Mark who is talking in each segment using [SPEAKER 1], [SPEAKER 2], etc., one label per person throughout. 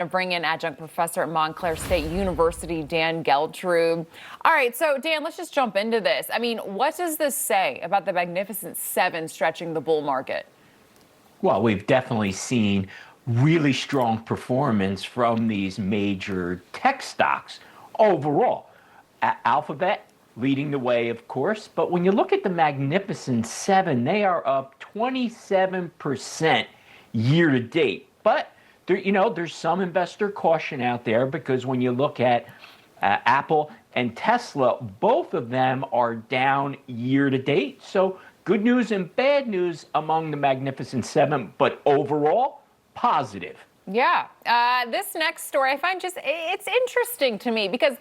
[SPEAKER 1] Bring in adjunct professor at Montclair State University, Dan Geltrude. All right, so Dan, let's just jump into this. I mean, what does this say about the Magnificent Seven stretching the bull market?
[SPEAKER 2] Well, we've definitely seen really strong performance from these major tech stocks overall. Alphabet leading the way, of course, but when you look at the Magnificent Seven, they are up 27% year to date. But there's some investor caution out there because when you look at Apple and Tesla, both of them are down year to date. So good news and bad news among the Magnificent Seven, but overall, positive.
[SPEAKER 1] Yeah, this next story I find it's interesting to me because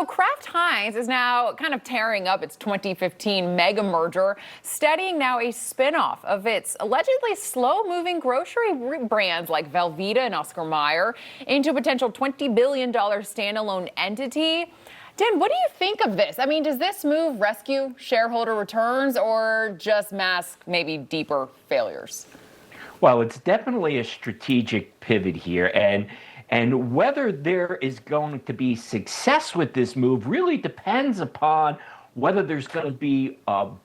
[SPEAKER 1] Kraft Heinz is now kind of tearing up its 2015 mega merger, studying now a spinoff of its allegedly slow-moving grocery brands like Velveeta and Oscar Mayer into a potential $20 billion standalone entity. Dan, what do you think of this? I mean, does this move rescue shareholder returns or just mask maybe deeper failures?
[SPEAKER 2] Well, it's definitely a strategic pivot here, and whether there is going to be success with this move really depends upon whether there's going to be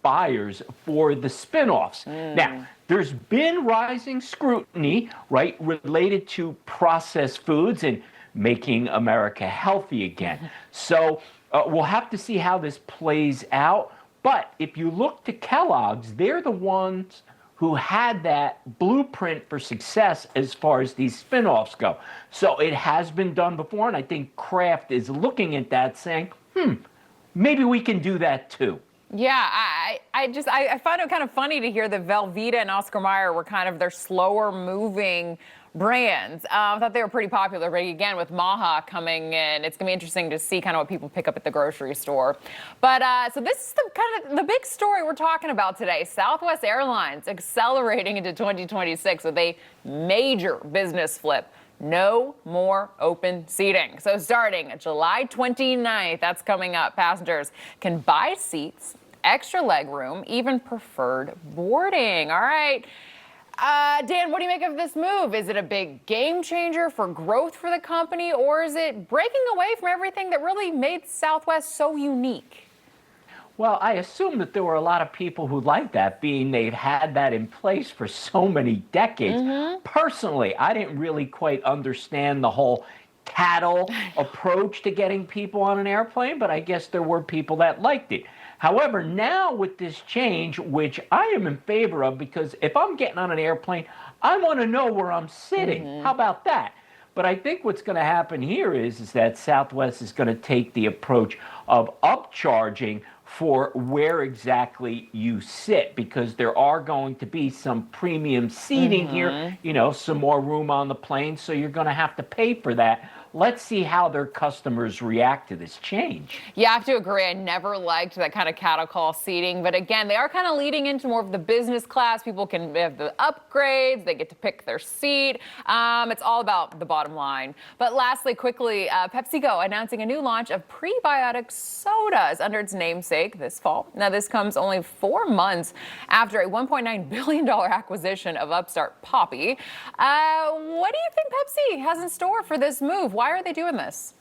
[SPEAKER 2] buyers for the spinoffs. Now, there's been rising scrutiny, right, related to processed foods and making America healthy again. So we'll have to see how this plays out. But if you look to Kellogg's, they're the ones who had that blueprint for success as far as these spinoffs go. So it has been done before, and I think Kraft is looking at that saying, maybe we can do that too.
[SPEAKER 1] Yeah, I find it kind of funny to hear that Velveeta and Oscar Mayer were kind of their slower moving brands. I thought they were pretty popular, but again, with Maha coming in, it's gonna be interesting to see kind of what people pick up at the grocery store. But so this is the big story we're talking about today. Southwest Airlines accelerating into 2026 with a major business flip. No more open seating. So starting July 29th, that's coming up, passengers can buy seats, extra leg room, even preferred boarding. All right. Dan, what do you make of this move? Is it a big game changer for growth for the company, or is it breaking away from everything that really made Southwest so unique?
[SPEAKER 2] Well, I assume that there were a lot of people who like that, being they've had that in place for so many decades. Personally, I didn't really quite understand the whole cattle approach to getting people on an airplane, but I guess there were people that liked it. However, now with this change, which I am in favor of, because if I'm getting on an airplane, I want to know where I'm sitting. How about that? But I think what's going to happen here is that Southwest is going to take the approach of upcharging for where exactly you sit, because there are going to be some premium seating here, some more room on the plane, so you're going to have to pay for that. Let's see how their customers react to this change.
[SPEAKER 1] Yeah, I have to agree. I never liked that kind of cattle call seating. But again, they are kind of leading into more of the business class. People can have the upgrades. They get to pick their seat. It's all about the bottom line. But lastly, quickly, PepsiCo announcing a new launch of prebiotic sodas under its namesake this fall. Now, this comes only 4 months after a $1.9 billion acquisition of upstart Poppi. What do you think Pepsi has in store for this move? Why are they doing this?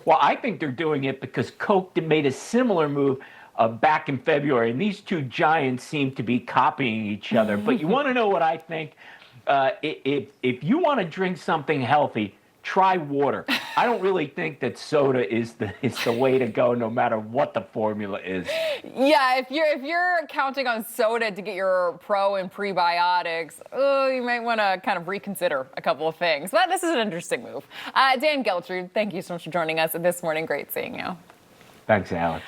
[SPEAKER 2] Well, I think they're doing it because Coke made a similar move back in February, and these two giants seem to be copying each other. But you want to know what I think? If you want to drink something healthy, try water. I don't really think that soda is the way to go, no matter what the formula is.
[SPEAKER 1] Yeah, if you're counting on soda to get your pro and prebiotics, you might want to kind of reconsider a couple of things. But this is an interesting move. Dan Geltrude, thank you so much for joining us this morning. Great seeing you.
[SPEAKER 2] Thanks, Alex.